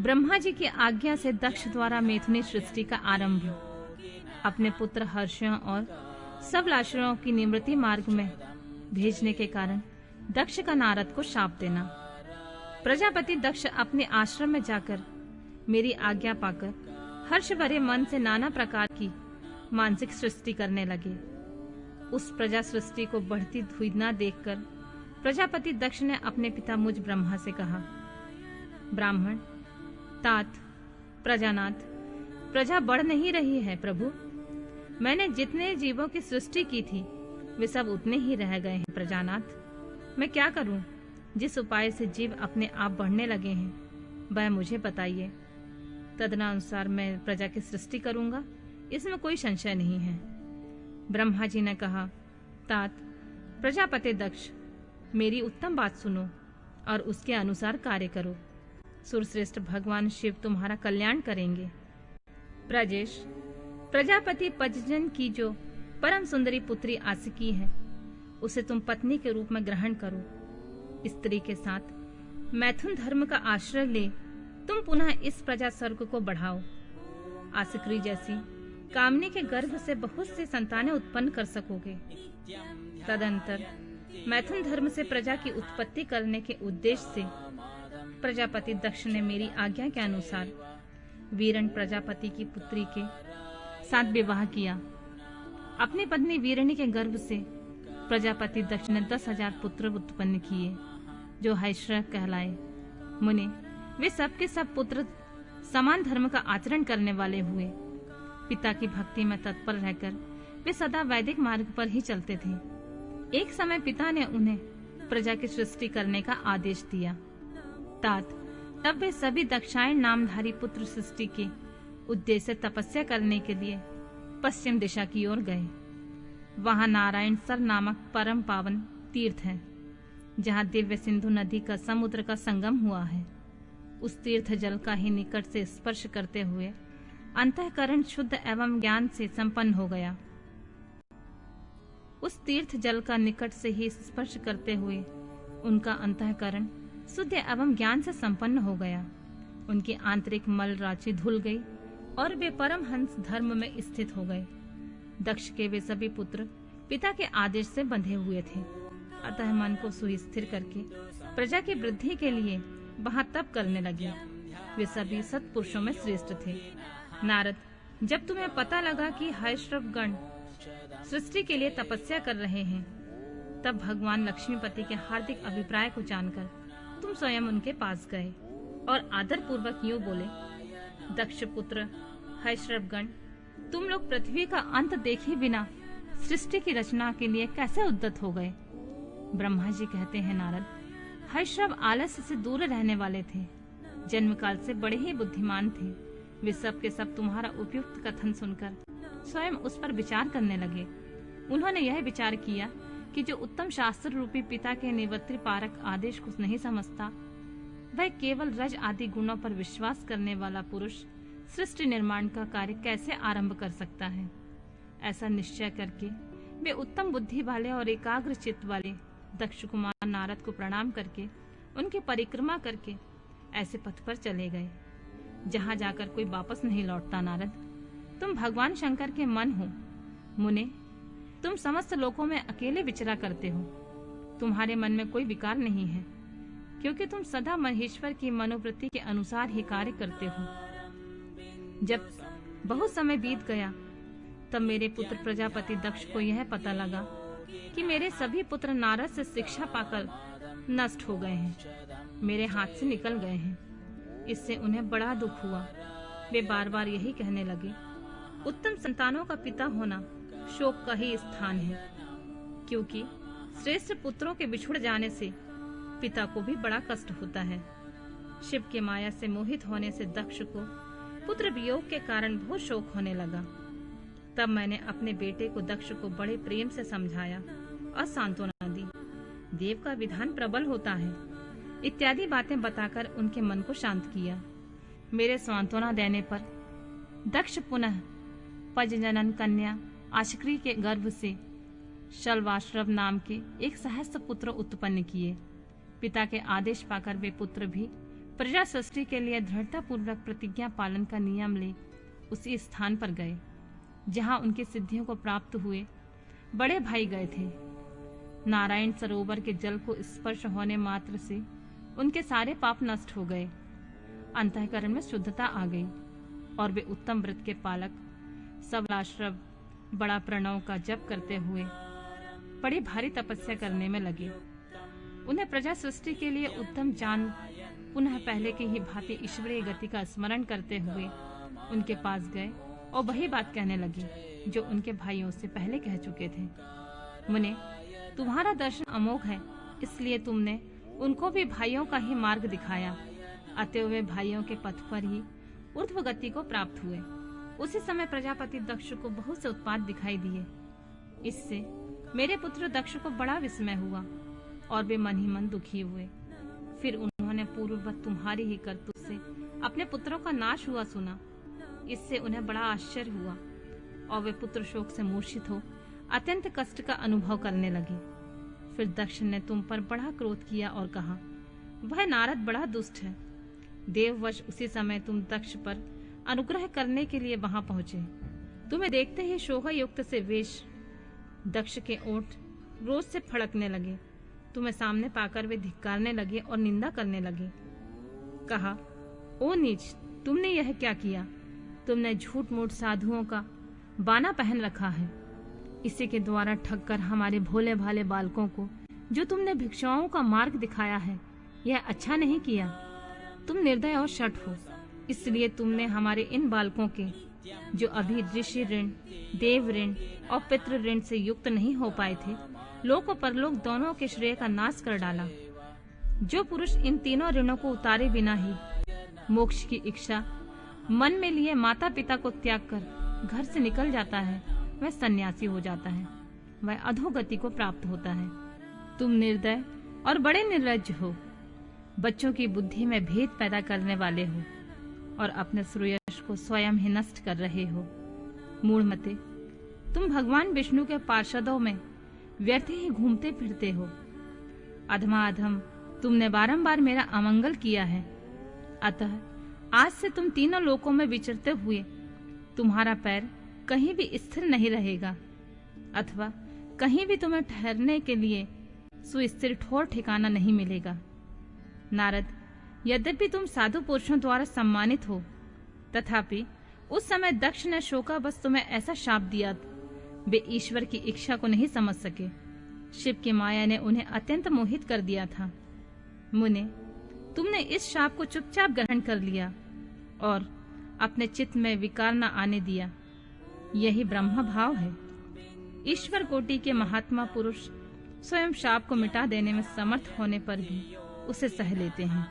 ब्रह्मा जी की आज्ञा से दक्ष द्वारा मैथुनी सृष्टि का आरंभ। अपने पुत्र हर्षयों और सब लाशरों की निवृत्ति मार्ग में भेजने के कारण दक्ष का नारद को शाप देना। प्रजापति दक्ष अपने आश्रम में जाकर मेरी आज्ञा पाकर हर्ष भरे मन से नाना प्रकार की मानसिक सृष्टि करने लगे। उस प्रजा सृष्टि को बढ़ती हुई न देखकर प्रजापति दक्ष ने अपने पिता मुझ ब्रह्मा से कहा, ब्राह्मण, तात, प्रजानाथ, प्रजा बढ़ नहीं रही है प्रभु। मैंने जितने जीवों की सृष्टि की थी वे सब उतने ही रह गए हैं प्रजानाथ। मैं क्या करूं? जिस उपाय से जीव अपने आप बढ़ने लगे हैं वह मुझे बताइए। तदनुसार मैं प्रजा की सृष्टि करूंगा, इसमें कोई संशय नहीं है। ब्रह्मा जी ने कहा, तात, प्रजापति दक्ष, मेरी उत्तम बात सुनो और उसके अनुसार कार्य करो। सुरश्रेष्ठ भगवान शिव तुम्हारा कल्याण करेंगे। प्रजेश, प्रजापति पजजन की जो परम सुंदरी पुत्री आसिकी है उसे तुम पत्नी के रूप में ग्रहण करो। स्त्री के साथ मैथुन धर्म का आश्रय ले तुम पुनः इस प्रजा सर्ग को बढ़ाओ। आसिक्री जैसी कामनी के गर्भ से बहुत सी संतानें उत्पन्न कर सकोगे। तदंतर मैथुन धर्म से प्रजा की उत्पत्ति करने के उद्देश्य से प्रजापति दक्ष ने मेरी आज्ञा के अनुसार वीरण प्रजापति की पुत्री के साथ विवाह किया। अपनी पत्नी वीरणी के गर्भ से प्रजापति दक्ष ने 10,000 पुत्र उत्पन्न किए जो हैश्रय कहलाए। मुने, वे सब के सब पुत्र समान धर्म का आचरण करने वाले हुए। पिता की भक्ति में तत्पर रहकर वे सदा वैदिक मार्ग पर ही चलते थे। एक समय पिता ने उन्हें प्रजा की सृष्टि करने का आदेश दिया। तात, तब वे सभी दक्षायण नामधारी पुत्र सृष्टि के उद्देश्य से तपस्या करने के लिए पश्चिम दिशा की ओर गए। वहां नारायण सर नामक परम पावन तीर्थ है, जहां दिव्य सिंधु नदी का समुद्र का संगम हुआ है। उस तीर्थ जल का ही निकट से स्पर्श करते हुए अंतःकरण शुद्ध एवं ज्ञान से संपन्न हो गया। उस तीर्थ जल का निकट से ही स्पर्श करते हुए उनका अंतःकरण शुद्ध एवं ज्ञान से संपन्न हो गया। उनकी आंतरिक मल राशि धुल गई और वे परमहंस धर्म में स्थित हो गए। दक्ष के वे सभी पुत्र पिता के आदेश से बंधे हुए थे, अतः मन को सुस्थिर करके प्रजा की वृद्धि के लिए वहां तप करने लगे। वे सभी सत्पुरुषों में श्रेष्ठ थे। नारद, जब तुम्हें पता लगा कि हैश्रव गण सृष्टि के लिए तपस्या कर रहे हैं, तब भगवान लक्ष्मीपति के हार्दिक अभिप्राय को जानकर तुम स्वयं उनके पास गए और आदर पूर्वक यूं बोले, दक्ष पुत्र हैश्रवगण, तुम लोग पृथ्वी का अंत देखे बिना सृष्टि की रचना के लिए कैसे उद्यत हो गए? ब्रह्मा जी कहते हैं, नारद, हैश्रव आलस्य से दूर रहने वाले थे, जन्म काल से बड़े ही बुद्धिमान थे। वे सब के सब तुम्हारा उपयुक्त कथन सुनकर स्वयं उस पर विचार करने लगे। उन्होंने यह विचार किया कि जो उत्तम शास्त्र रूपी पिता के निवृत्ति पारक आदेश को नहीं समझता, वह केवल रज आदि गुणों पर विश्वास करने वाला पुरुष सृष्टि निर्माण का कार्य कैसे आरंभ कर सकता है। ऐसा निश्चय करके वे उत्तम बुद्धि वाले और एकाग्र चित्त वाले दक्ष कुमार नारद को प्रणाम करके उनकी परिक्रमा करके ऐसे पथ पर चले गए जहां जाकर कोई वापस नहीं लौटता। नारद, तुम भगवान शंकर के मन हो। मुने, तुम समस्त लोकों में अकेले विचरा करते हो। तुम्हारे मन में कोई विकार नहीं है, क्योंकि तुम सदा महेश्वर की मनोवृत्ति के अनुसार ही कार्य करते हो। जब बहुत समय बीत गया, तब मेरे पुत्र प्रजापति दक्ष को यह पता लगा कि मेरे सभी पुत्र नारद से शिक्षा पाकर नष्ट हो गए हैं, मेरे हाथ से निकल गए हैं। इससे उन्हें बड़ा दुख हुआ। वे बार बार यही कहने लगे, उत्तम संतानों का पिता होना शोक का ही स्थान है, क्योंकि श्रेष्ठ पुत्रों के बिछुड़ जाने से पिता को भी बड़ा कष्ट होता है। शिव के माया से मोहित होने से दक्ष को पुत्र वियोग के कारण बहुत शोक होने लगा। तब मैंने अपने बेटे को दक्ष को बड़े प्रेम से समझाया और सांत्वना दी। देव का विधान प्रबल होता है इत्यादि बातें बताकर उनके मन को शांत किया। मेरे सांत्वना देने पर दक्ष पुनः पजजनन कन्या आशक्री के गर्भ से शल्वाश्रव नाम के एक सहस्त्र पुत्र उत्पन्न किए। पिता के आदेश पाकर वे पुत्र भी प्रजा सृष्टि के लिए दृढ़ता पूर्वक प्रतिज्ञा पालन का नियम ले उसी स्थान पर गए जहां उनकी सिद्धियों को प्राप्त हुए बड़े भाई गए थे। नारायण सरोवर के जल को स्पर्श होने मात्र से उनके सारे पाप नष्ट हो गए, अंतःकरण में शुद्धता आ गई और वे उत्तम व्रत के पालक सबलाश्रव बड़ा प्रणव का जप करते हुए बड़ी भारी तपस्या करने में लगे। उन्हें प्रजा सृष्टि के लिए उत्तम जान पुनः पहले की ही भांति ईश्वरीय गति का स्मरण करते हुए उनके पास गए और वही बात कहने लगी जो उनके भाइयों से पहले कह चुके थे। मुने, तुम्हारा दर्शन अमोघ है, इसलिए तुमने उनको भी भाइयों का ही मार्ग दिखाया, अतएव वे भाइयों के पथ पर ही ऊर्ध्व गति को प्राप्त हुए। उसी समय प्रजापति दक्ष को बहुत से उत्पात दिखाई दिए। इससे मेरे पुत्र दक्ष को बड़ा विस्मय हुआ और वे मन ही मन दुखी हुए। फिर उन्होंने पूर्ववत तुम्हारी ही करतूत से अपने पुत्रों का नाश हुआ सुना। इससे उन्हें बड़ा आश्चर्य हुआ और वे पुत्र शोक से मूर्छित हो अत्यंत कष्ट का अनुभव करने लगे। फिर दक्ष ने तुम पर बड़ा क्रोध किया और कहा, वह नारद बड़ा दुष्ट है। देववश उसी समय तुम दक्ष पर अनुग्रह करने के लिए वहां पहुंचे। तुम्हें देखते ही शोभा युक्त से वेश दक्ष के ओठ रोज से फड़कने लगे। तुम्हें सामने पाकर वे धिक्कारने लगे और निंदा करने लगे। कहा, ओ नीच, तुमने यह क्या किया? तुमने झूठ मूठ साधुओं का बाना पहन रखा है। इसी के द्वारा ठग कर हमारे भोले भाले बालकों को जो तुमने भिक्षुओं का मार्ग दिखाया है, यह अच्छा नहीं किया। तुम निर्दय और शठ हो, इसलिए तुमने हमारे इन बालकों के जो अभी ऋषि ऋण, देव ऋण और पितृ ऋण से युक्त नहीं हो पाए थे, लोक और परलोक दोनों के श्रेय का नाश कर डाला। जो पुरुष इन तीनों ऋणों को उतारे बिना ही मोक्ष की इच्छा मन में लिए माता पिता को त्याग कर घर से निकल जाता है, वह सन्यासी हो जाता है, वह अधोगति को प्राप्त होता है। तुम निर्दय और बड़े निर्लज्ज हो, बच्चों की बुद्धि में भेद पैदा करने वाले हो और अपने श्रेयस को स्वयं ही नष्ट कर रहे हो। मूढ़मते, तुम भगवान विष्णु के पार्षदों में व्यर्थ ही घूमते फिरते हो। अधमाअधम तुमने बारंबार मेरा अमंगल किया है, अतः आज से तुम तीनों लोकों में विचरते हुए तुम्हारा पैर कहीं भी स्थिर नहीं रहेगा, अथवा कहीं भी तुम्हें ठहरने के लिए सुस्थिर ठोर ठिकाना नहीं मिलेगा। नारद, यद्यपि तुम साधु पुरुषों द्वारा सम्मानित हो, तथापि उस समय दक्ष ने शोकावश तुम्हें ऐसा शाप दिया, वे ईश्वर की इच्छा को नहीं समझ सके। शिव की माया ने उन्हें अत्यंत मोहित कर दिया था। मुने, तुमने इस शाप को चुपचाप ग्रहण कर लिया और अपने चित्त में विकार न आने दिया। यही ब्रह्म भाव है। ईश्वर कोटि के महात्मा पुरुष स्वयं शाप को मिटा देने में समर्थ होने पर भी उसे सह लेते हैं।